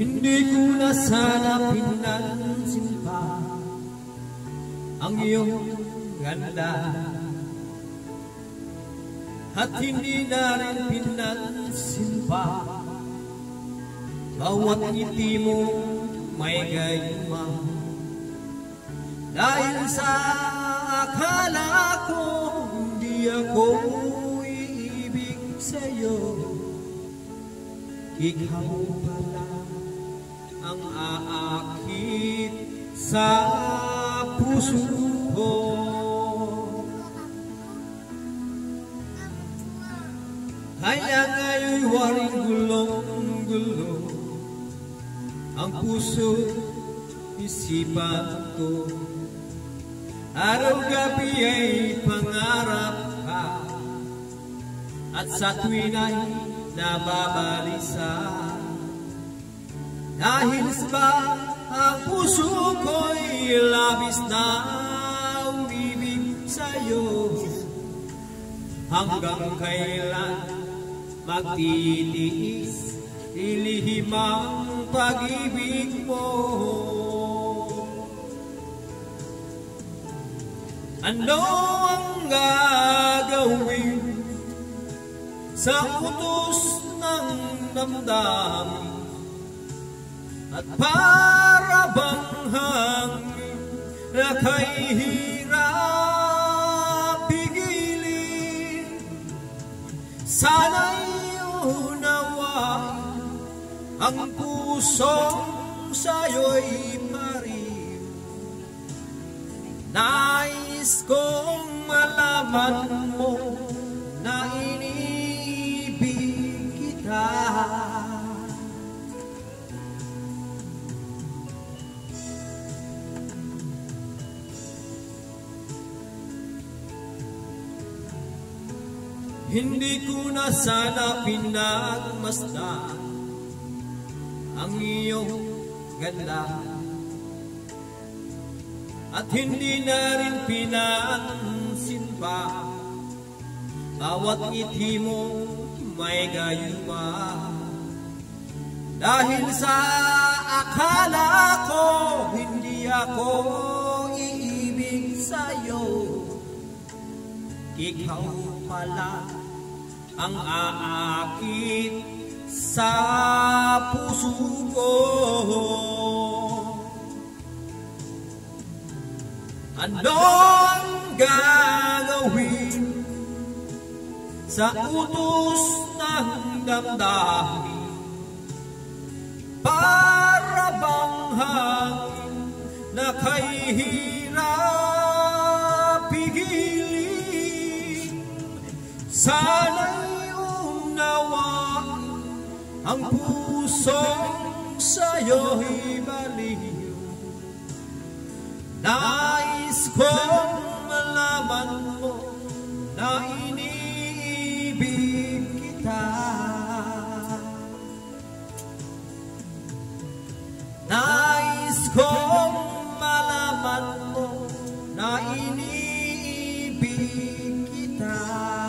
Hindi ko na sana pinansin pa ang iyong ganda, at hindi na rin pinansin pa bawat ngiti mo may gayuma. Dahil sa akala ko hindi ako iibig sa'yo, ikaw pala ang aakit sa puso ko. Kaya ngayon'y waring gulong-gulo ang puso, isipan ko. Araw-gabi ay pangarap ka, at sa tuwin ay nababalisa. Dahil sa ang puso ko'y labis na umibig sa'yo, hanggang kailan magtitiis ilihim ang pag-ibig mo. Ano ang gagawin sa utos ng damdamin, at para bang hangin na kay hirap pigilin? Sana'y unawain ang pusong sa'yo'y pariw. Nais kong malaman mo na iniibig kita. Hindi ko na sana pinagmasdan ang iyong ganda, at hindi na rin pinansin pa bawat ngiti mo may gayuma. Dahil sa akala ko hindi ako iibig sa'yo, ikaw pala ang aakit sa puso ko. Anong gagawin sa utos ng damdamin, para bang hangin na kay hirap pigilin? Sana'y unawaan ang pusong sa'yo'y baliw. Nais kong malaman mo na iniibig kita. Nais kong malaman mo na iniibig kita.